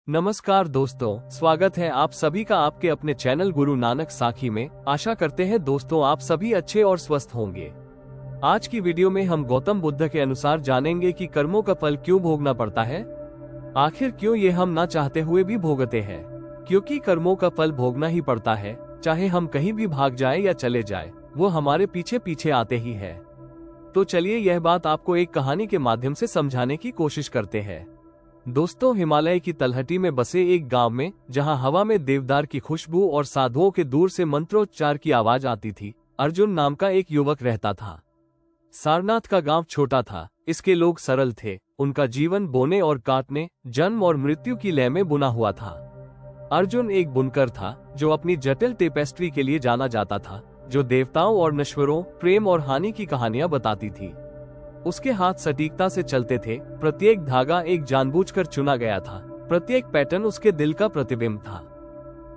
नमस्कार दोस्तों, स्वागत है आप सभी का आपके अपने चैनल गुरु नानक साखी में। आशा करते हैं दोस्तों आप सभी अच्छे और स्वस्थ होंगे। आज की वीडियो में हम गौतम बुद्ध के अनुसार जानेंगे कि कर्मों का फल क्यों भोगना पड़ता है। आखिर क्यों ये हम ना चाहते हुए भी भोगते हैं। क्योंकि कर्मों का फल भोगना ही पड़ता है, चाहे हम कहीं भी भाग जाए या चले जाए, वो हमारे पीछे पीछे आते ही है। तो चलिए यह बात आपको एक कहानी के माध्यम से समझाने की कोशिश करते हैं। दोस्तों, हिमालय की तलहटी में बसे एक गांव में, जहां हवा में देवदार की खुशबू और साधुओं के दूर से मंत्रोच्चार की आवाज आती थी, अर्जुन नाम का एक युवक रहता था। सारनाथ का गांव छोटा था, इसके लोग सरल थे। उनका जीवन बोने और काटने, जन्म और मृत्यु की लय में बुना हुआ था। अर्जुन एक बुनकर था जो अपनी जटिल टेपेस्ट्री के लिए जाना जाता था, जो देवताओं और नश्वरों, प्रेम और हानि की कहानियां बताती थी। उसके हाथ सटीकता से चलते थे, प्रत्येक धागा एक जानबूझकर चुना गया था, प्रत्येक पैटर्न उसके दिल का प्रतिबिंब था।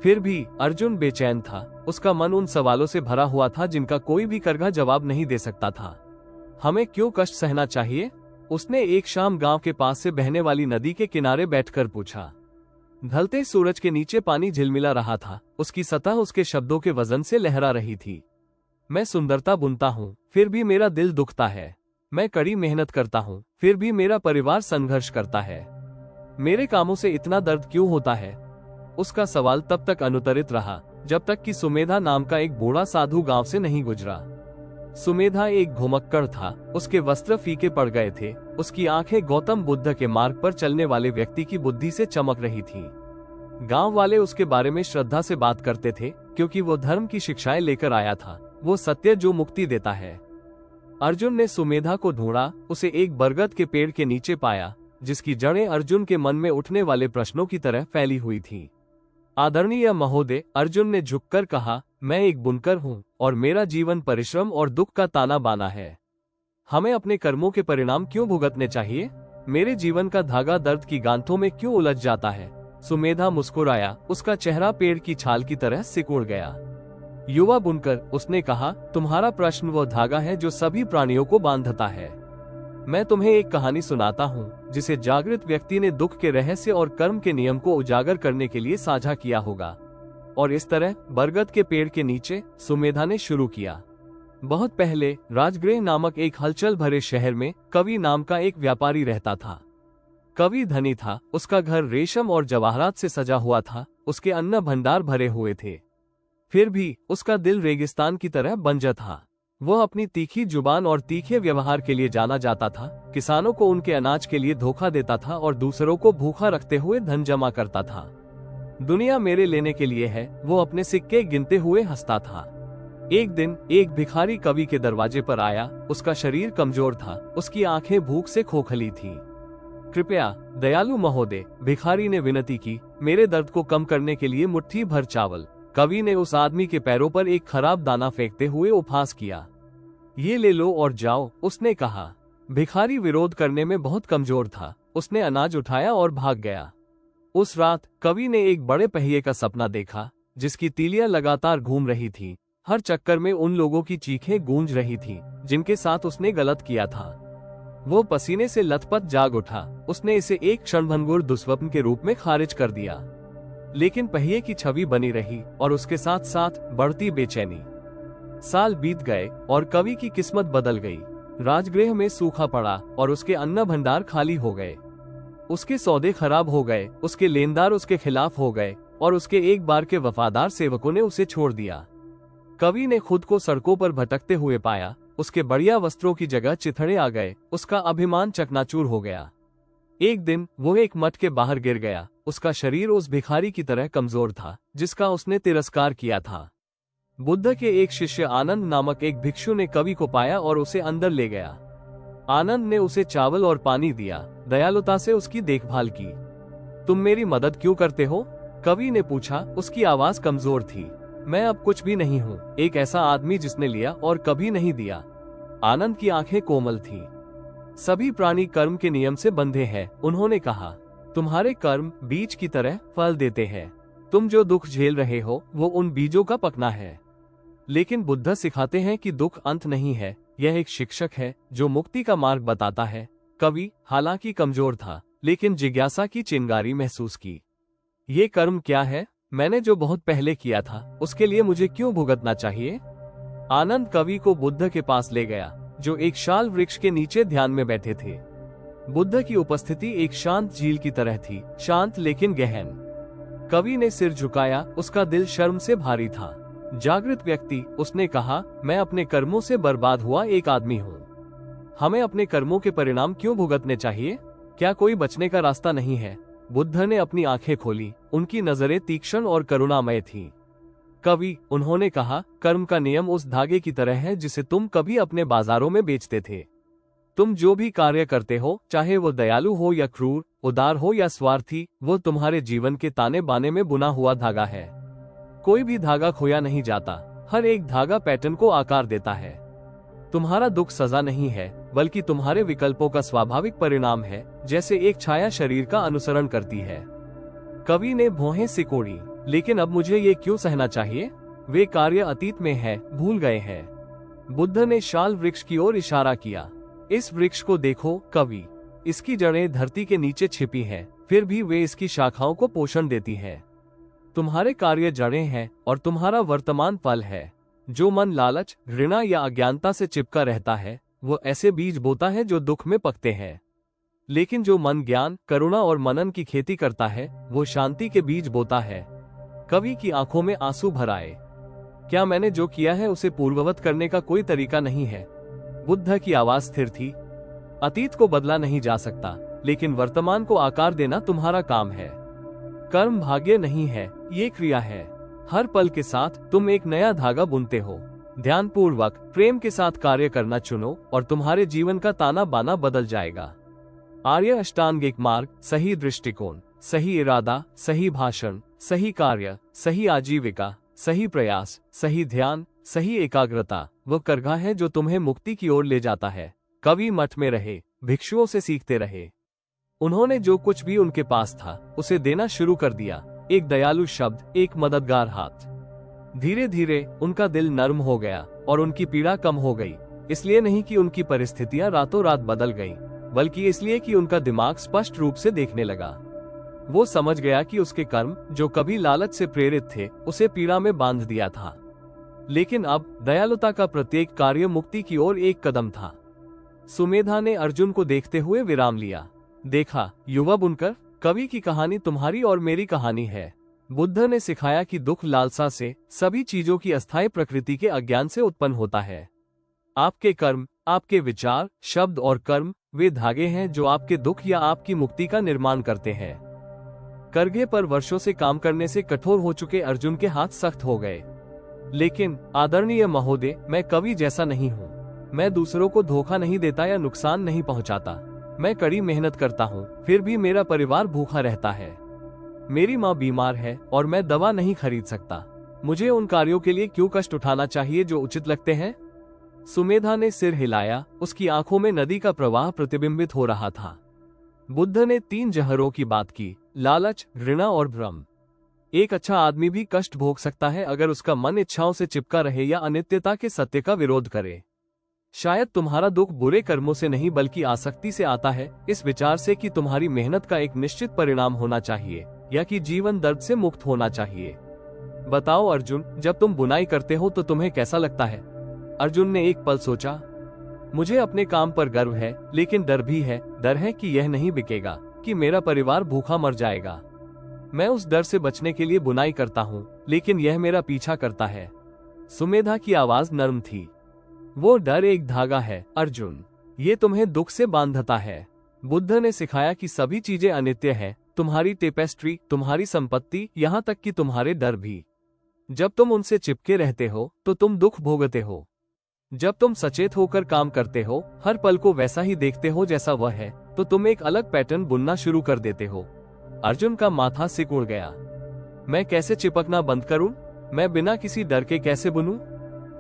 फिर भी अर्जुन बेचैन था। उसका मन उन सवालों से भरा हुआ था जिनका कोई भी करघा जवाब नहीं दे सकता था। हमें क्यों कष्ट सहना चाहिए? उसने एक शाम गांव के पास से बहने वाली नदी के किनारे बैठकर पूछा। ढलते सूरज के नीचे पानी झिलमिला रहा था, उसकी सतह उसके शब्दों के वजन से लहरा रही थी। मैं सुंदरता बुनता हूँ, फिर भी मेरा दिल दुखता है। मैं कड़ी मेहनत करता हूँ, फिर भी मेरा परिवार संघर्ष करता है। मेरे कामों से इतना दर्द क्यों होता है? उसका सवाल तब तक अनुत्तरित रहा जब तक कि सुमेधा नाम का एक बूढ़ा साधु गांव से नहीं गुजरा। सुमेधा एक घुमक्कड़ था, उसके वस्त्र फीके पड़ गए थे, उसकी आंखें गौतम बुद्ध के मार्ग पर चलने वाले व्यक्ति की बुद्धि से चमक रही थी। गांव वाले उसके बारे में श्रद्धा से बात करते थे, क्योंकि वो धर्म की शिक्षाएं लेकर आया था, वो सत्य जो मुक्ति देता है। अर्जुन ने सुमेधा को ढूंढा, उसे एक बरगद के पेड़ के नीचे पाया, जिसकी जड़ें अर्जुन के मन में उठने वाले प्रश्नों की तरह फैली हुई थीं। आदरणीय महोदय, अर्जुन ने झुककर कहा, मैं एक बुनकर हूँ और मेरा जीवन परिश्रम और दुख का ताना बाना है। हमें अपने कर्मों के परिणाम क्यों भुगतने चाहिए? मेरे जीवन का धागा दर्द की गांठों में क्यों उलझ जाता है? सुमेधा मुस्कुराया, उसका चेहरा पेड़ की छाल की तरह सिकुड़ गया। युवा बुनकर, उसने कहा, तुम्हारा प्रश्न वो धागा है जो सभी प्राणियों को बांधता है। मैं तुम्हें एक कहानी सुनाता हूँ जिसे जागृत व्यक्ति ने दुख के रहस्य और कर्म के नियम को उजागर करने के लिए साझा किया होगा। और इस तरह बरगद के पेड़ के नीचे सुमेधा ने शुरू किया। बहुत पहले राजगृह नामक एक हलचल भरे शहर में कवि नाम का एक व्यापारी रहता था। कवि धनी था, उसका घर रेशम और जवाहरात से सजा हुआ था, उसके अन्न भंडार भरे हुए थे। फिर भी उसका दिल रेगिस्तान की तरह बंजर था। वह अपनी तीखी जुबान और तीखे व्यवहार के लिए जाना जाता था, किसानों को उनके अनाज के लिए धोखा देता था और दूसरों को भूखा रखते हुए धन जमा करता था। दुनिया मेरे लेने के लिए है, वो अपने सिक्के गिनते हुए हंसता था। एक दिन एक भिखारी कवि के दरवाजे पर आया। उसका शरीर कमजोर था, उसकी आंखें भूख से खोखली थीं। कृपया दयालु महोदय, भिखारी ने विनती की, मेरे दर्द को कम करने के लिए मुट्ठी भर चावल। कवि ने उस आदमी के पैरों पर एक खराब दाना फेंकते हुए उपहास किया। ये ले लो और जाओ, उसने कहा। भिखारी विरोध करने में बहुत कमजोर था, उसने अनाज उठाया और भाग गया। उस रात कवि ने एक बड़े पहिए का सपना देखा, जिसकी तीलियां लगातार घूम रही थी। हर चक्कर में उन लोगों की चीखें गूंज रही थी जिनके साथ उसने गलत किया था। वो पसीने से लथपथ जाग उठा। उसने इसे एक क्षणभंगुर दुस्वप्न के रूप में खारिज कर दिया, लेकिन पहिए की छवि बनी रही और उसके साथ साथ बढ़ती बेचैनी। साल बीत गए और कवि की किस्मत बदल गई। राजगृह में सूखा पड़ा और उसके अन्न भंडार खाली हो गए। उसके सौदे खराब हो गए, उसके लेनदार उसके खिलाफ हो गए और उसके एक बार के वफादार सेवकों ने उसे छोड़ दिया। कवि ने खुद को सड़कों पर भटकते हुए पाया। उसके बढ़िया वस्त्रों की जगह चिथड़े आ गए, उसका अभिमान चकनाचूर हो गया। एक दिन वो एक मठ के बाहर गिर गया। उसका शरीर उस भिखारी की तरह कमजोर था जिसका उसने तिरस्कार किया था। बुद्ध के एक शिष्य आनंद नामक एक भिक्षु ने कवि को पाया और उसे अंदर ले गया। आनंद ने उसे चावल और पानी दिया, दयालुता से उसकी देखभाल की। तुम मेरी मदद क्यों करते हो? कवि ने पूछा। उसकी आवाज कमजोर थी। मैं अब कुछ भी नहीं हूँ, एक ऐसा आदमी जिसने लिया और कभी नहीं दिया। आनंद की आंखें कोमल थीं। सभी प्राणी कर्म के नियम से बंधे हैं, उन्होंने कहा। तुम्हारे कर्म बीज की तरह फल देते हैं। तुम जो दुख झेल रहे हो वो उन बीजों का पकना है। लेकिन बुद्ध सिखाते हैं कि दुख अंत नहीं है, यह एक शिक्षक है जो मुक्ति का मार्ग बताता है। कवि हालांकि कमजोर था, लेकिन जिज्ञासा की चिंगारी महसूस की। ये कर्म क्या है? मैंने जो बहुत पहले किया था उसके लिए मुझे क्यों भुगतना चाहिए? आनंद कवि को बुद्ध के पास ले गया, जो एक शाल वृक्ष के नीचे ध्यान में बैठे थे। बुद्ध की उपस्थिति एक शांत झील की तरह थी, शांत लेकिन गहन। कवि ने सिर झुकाया, उसका दिल शर्म से भारी था। जागृत व्यक्ति, उसने कहा, मैं अपने कर्मों से बर्बाद हुआ एक आदमी हूँ। हमें अपने कर्मों के परिणाम क्यों भुगतने चाहिए? क्या कोई बचने का रास्ता नहीं है? बुद्ध ने अपनी आंखें खोली, उनकी नजरें तीक्ष्ण और करुणामय थीं। कवि, उन्होंने कहा, कर्म का नियम उस धागे की तरह है जिसे तुम कभी अपने बाजारों में बेचते थे। तुम जो भी कार्य करते हो, चाहे वो दयालु हो या क्रूर, उदार हो या स्वार्थी, वो तुम्हारे जीवन के ताने बाने में बुना हुआ धागा है। कोई भी धागा खोया नहीं जाता, हर एक धागा पैटर्न को आकार देता है। तुम्हारा दुख सजा नहीं है, बल्कि तुम्हारे विकल्पों का स्वाभाविक परिणाम है, जैसे एक छाया शरीर का अनुसरण करती है। कवि ने भौहें सिकोड़ी, लेकिन अब मुझे ये क्यों सहना चाहिए? वे कार्य अतीत में है, भूल गए हैं। बुद्ध ने शाल वृक्ष की ओर इशारा किया। इस वृक्ष को देखो कवि, इसकी जड़ें धरती के नीचे छिपी हैं, फिर भी वे इसकी शाखाओं को पोषण देती हैं। तुम्हारे कार्य जड़ें हैं और तुम्हारा वर्तमान फल है। जो मन लालच, घृणा या अज्ञानता से चिपका रहता है, वो ऐसे बीज बोता है जो दुख में पकते हैं। लेकिन जो मन ज्ञान, करुणा और मनन की खेती करता है, वो शांति के बीज बोता है। कवि की आंखों में आंसू भर आए। क्या मैंने जो किया है उसे पूर्ववत करने का कोई तरीका नहीं है? बुद्ध की आवाज स्थिर थी। अतीत को बदला नहीं जा सकता, लेकिन वर्तमान को आकार देना तुम्हारा काम है। कर्म भाग्य नहीं है, ये क्रिया है। हर पल के साथ तुम एक नया धागा बुनते हो। ध्यानपूर्वक, प्रेम के साथ कार्य करना चुनो और तुम्हारे जीवन का ताना बाना बदल जाएगा। आर्य अष्टांगिक मार्ग, सही दृष्टिकोण, सही इरादा, सही भाषण, सही कार्य, सही आजीविका, सही प्रयास, सही ध्यान, सही एकाग्रता, वो करघा है जो तुम्हें मुक्ति की ओर ले जाता है। कवि मठ में रहे, भिक्षुओं से सीखते रहे। उन्होंने जो कुछ भी उनके पास था, उसे देना शुरू कर दिया। एक दयालु शब्द, एक मददगार हाथ। धीरे धीरे उनका दिल नर्म हो गया और उनकी पीड़ा कम हो गई। इसलिए नहीं कि उनकी परिस्थितियां रातों रात बदल गईं, बल्कि इसलिए कि उनका दिमाग स्पष्ट रूप से देखने लगा। वो समझ गया कि उसके कर्म, जो कभी लालच से प्रेरित थे, उसे पीड़ा में बांध दिया था। लेकिन अब दयालुता का प्रत्येक कार्य मुक्ति की ओर एक कदम था। सुमेधा ने अर्जुन को देखते हुए विराम लिया। देखा, युवा बुनकर, कवि की कहानी तुम्हारी और मेरी कहानी है। बुद्ध ने सिखाया कि दुख लालसा से, सभी चीजों की अस्थायी प्रकृति के अज्ञान से उत्पन्न होता है। आपके कर्म, आपके विचार, शब्द और कर्म, वे धागे हैं जो आपके दुख या आपकी मुक्ति का निर्माण करते हैं। करघे पर वर्षों से काम करने से कठोर हो चुके अर्जुन के हाथ सख्त हो गए। लेकिन आदरणीय महोदय, मैं कवि जैसा नहीं हूँ। मैं दूसरों को धोखा नहीं देता या नुकसान नहीं पहुँचाता। मैं कड़ी मेहनत करता हूँ, फिर भी मेरा परिवार भूखा रहता है। मेरी माँ बीमार है और मैं दवा नहीं खरीद सकता। मुझे उन कार्यों के लिए क्यों कष्ट उठाना चाहिए जो उचित लगते हैं? सुमेधा ने सिर हिलाया, उसकी आंखों में नदी का प्रवाह प्रतिबिंबित हो रहा था। बुद्ध ने 3 जहरों की बात की, लालच, घृणा और भ्रम। एक अच्छा आदमी भी कष्ट भोग सकता है अगर उसका मन इच्छाओं से चिपका रहे या अनित्यता के सत्य का विरोध करे। शायद तुम्हारा दुख बुरे कर्मों से नहीं बल्कि आसक्ति से आता है, इस विचार से कि तुम्हारी मेहनत का एक निश्चित परिणाम होना चाहिए या कि जीवन दर्द से मुक्त होना चाहिए। बताओ अर्जुन, जब तुम बुनाई करते हो तो तुम्हें कैसा लगता है? अर्जुन ने एक पल सोचा। मुझे अपने काम पर गर्व है, लेकिन डर भी है। डर है कि यह नहीं बिकेगा, कि मेरा परिवार भूखा मर जाएगा। मैं उस डर से बचने के लिए बुनाई करता हूँ, लेकिन यह मेरा पीछा करता है। सुमेधा की आवाज नर्म थी। वो डर एक धागा है अर्जुन, ये तुम्हें दुख से बांधता है। बुद्ध ने सिखाया कि सभी चीजें अनित्य हैं, तुम्हारी टेपेस्ट्री, तुम्हारी संपत्ति, यहाँ तक कि तुम्हारे डर भी। जब तुम उनसे चिपके रहते हो तो तुम दुख भोगते हो। जब तुम सचेत होकर काम करते हो, हर पल को वैसा ही देखते हो जैसा वह है, तो तुम एक अलग पैटर्न बुनना शुरू कर देते हो। अर्जुन का माथा सिकुड़ गया। मैं कैसे चिपकना बंद करूं? मैं बिना किसी डर के कैसे बुनूं?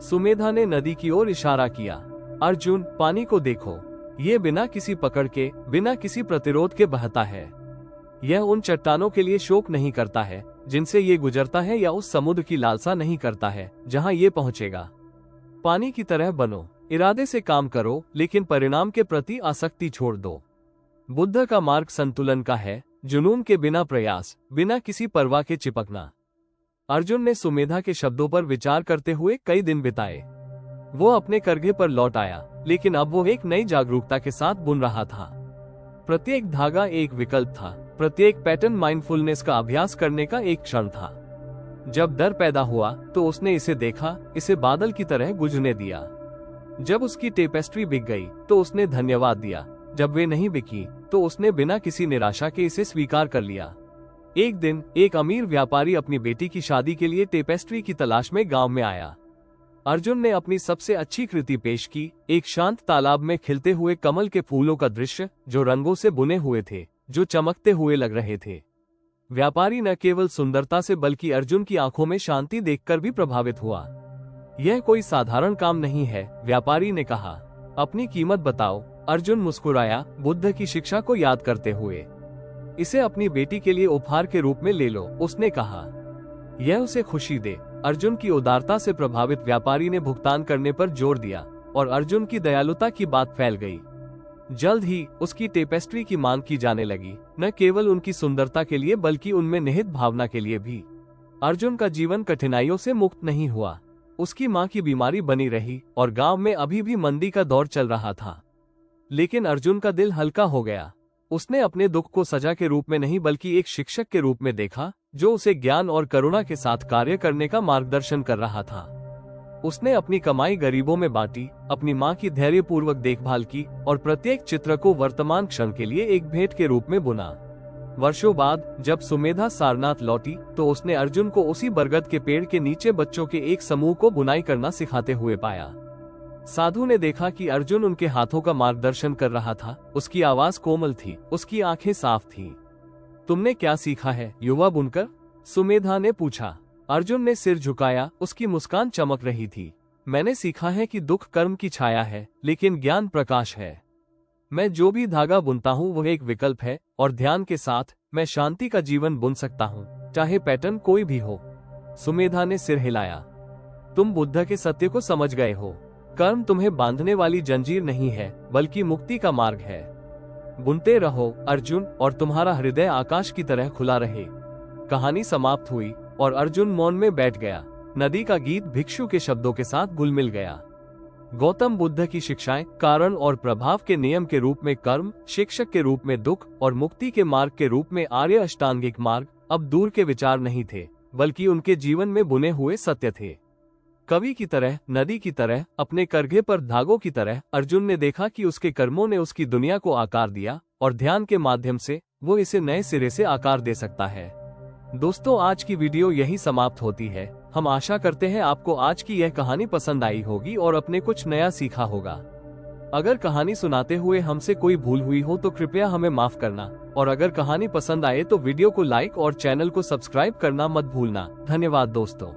सुमेधा ने नदी की ओर इशारा किया। अर्जुन, पानी को देखो, ये बिना किसी पकड़ के, बिना किसी प्रतिरोध के बहता है। यह उन चट्टानों के लिए शोक नहीं करता है जिनसे ये गुजरता है, या उस समुद्र की लालसा नहीं करता है जहां ये पहुंचेगा। पानी की तरह बनो, इरादे से काम करो, लेकिन परिणाम के प्रति आसक्ति छोड़ दो। बुद्ध का मार्ग संतुलन का है, जुनून के बिना प्रयास, बिना किसी परवाह के चिपकना। अर्जुन ने सुमेधा के शब्दों पर विचार करते हुए कई दिन बिताए। वो अपने करघे पर लौट आया, लेकिन अब वो एक नई जागरूकता के साथ बुन रहा था। प्रत्येक धागा एक विकल्प था, प्रत्येक पैटर्न माइंडफुलनेस का अभ्यास करने का एक क्षण था। जब डर पैदा हुआ तो उसने इसे देखा, इसे बादल की तरह गुजरने दिया। जब उसकी टेपेस्ट्री बिक गई तो उसने धन्यवाद दिया, जब वे नहीं बिकी तो उसने बिना किसी निराशा के इसे स्वीकार कर लिया। एक दिन एक अमीर व्यापारी अपनी बेटी की शादी के लिए टेपेस्ट्री की तलाश में गांव में आया। अर्जुन ने अपनी सबसे अच्छी कृति पेश की, एक शांत तालाब में खिलते हुए कमल के फूलों का दृश्य, जो रंगों से बुने हुए थे, जो चमकते हुए लग रहे थे। व्यापारी न केवल सुंदरता से बल्कि अर्जुन की आंखों में शांति देखकर भी प्रभावित हुआ। यह कोई साधारण काम नहीं है, व्यापारी ने कहा। अपनी कीमत बताओ। अर्जुन मुस्कुराया, बुद्ध की शिक्षा को याद करते हुए। इसे अपनी बेटी के लिए उपहार के रूप में ले लो, उसने कहा। यह उसे खुशी दे। अर्जुन की उदारता से प्रभावित व्यापारी ने भुगतान करने पर जोर दिया और अर्जुन की दयालुता की बात फैल गई। जल्द ही उसकी टेपेस्ट्री की मांग की जाने लगी, न केवल उनकी सुंदरता के लिए बल्कि उनमें निहित भावना के लिए भी। अर्जुन का जीवन कठिनाइयों से मुक्त नहीं हुआ। उसकी मां की बीमारी बनी रही और गांव में अभी भी मंदी का दौर चल रहा था। लेकिन अर्जुन का दिल हल्का हो गया। उसने अपने दुख को सजा के रूप में नहीं बल्कि एक शिक्षक के रूप में देखा, जो उसे ज्ञान और करुणा के साथ कार्य करने का मार्गदर्शन कर रहा था। उसने अपनी कमाई गरीबों में बांटी, अपनी मां की धैर्यपूर्वक देखभाल की और प्रत्येक चित्र को वर्तमान क्षण के लिए एक भेंट के रूप में बुना। वर्षों बाद जब सुमेधा सारनाथ लौटी तो उसने अर्जुन को उसी बरगद के पेड़ के नीचे बच्चों के एक समूह को बुनाई करना सिखाते हुए पाया। साधु ने देखा कि अर्जुन उनके हाथों का मार्गदर्शन कर रहा था। उसकी आवाज कोमल थी, उसकी आंखें साफ थीं। तुमने क्या सीखा है, युवा बुनकर? सुमेधा ने पूछा। अर्जुन ने सिर झुकाया, उसकी मुस्कान चमक रही थी। मैंने सीखा है कि दुख कर्म की छाया है, लेकिन ज्ञान प्रकाश है। मैं जो भी धागा बुनता हूँ वह एक विकल्प है, और ध्यान के साथ मैं शांति का जीवन बुन सकता हूँ, चाहे पैटर्न कोई भी हो। सुमेधा ने सिर हिलाया। तुम बुद्ध के सत्य को समझ गए हो। कर्म तुम्हें बांधने वाली जंजीर नहीं है, बल्कि मुक्ति का मार्ग है। बुनते रहो अर्जुन, और तुम्हारा हृदय आकाश की तरह खुला रहे। कहानी समाप्त हुई और अर्जुन मौन में बैठ गया। नदी का गीत भिक्षु के शब्दों के साथ घुल मिल गया। गौतम बुद्ध की शिक्षाएं कारण और प्रभाव के नियम के रूप में कर्म, शिक्षक के रूप में दुख और मुक्ति के मार्ग के रूप में आर्य अष्टांगिक मार्ग अब दूर के विचार नहीं थे, बल्कि उनके जीवन में बुने हुए सत्य थे। कवि की तरह, नदी की तरह, अपने करघे पर धागों की तरह अर्जुन ने देखा कि उसके कर्मों ने उसकी दुनिया को आकार दिया, और ध्यान के माध्यम से वो इसे नए सिरे से आकार दे सकता है। दोस्तों, आज की वीडियो यही समाप्त होती है। हम आशा करते हैं आपको आज की यह कहानी पसंद आई होगी और अपने कुछ नया सीखा होगा। अगर कहानी सुनाते हुए हमसे कोई भूल हुई हो तो कृपया हमें माफ करना, और अगर कहानी पसंद आए तो वीडियो को लाइक और चैनल को सब्सक्राइब करना मत भूलना। धन्यवाद दोस्तों।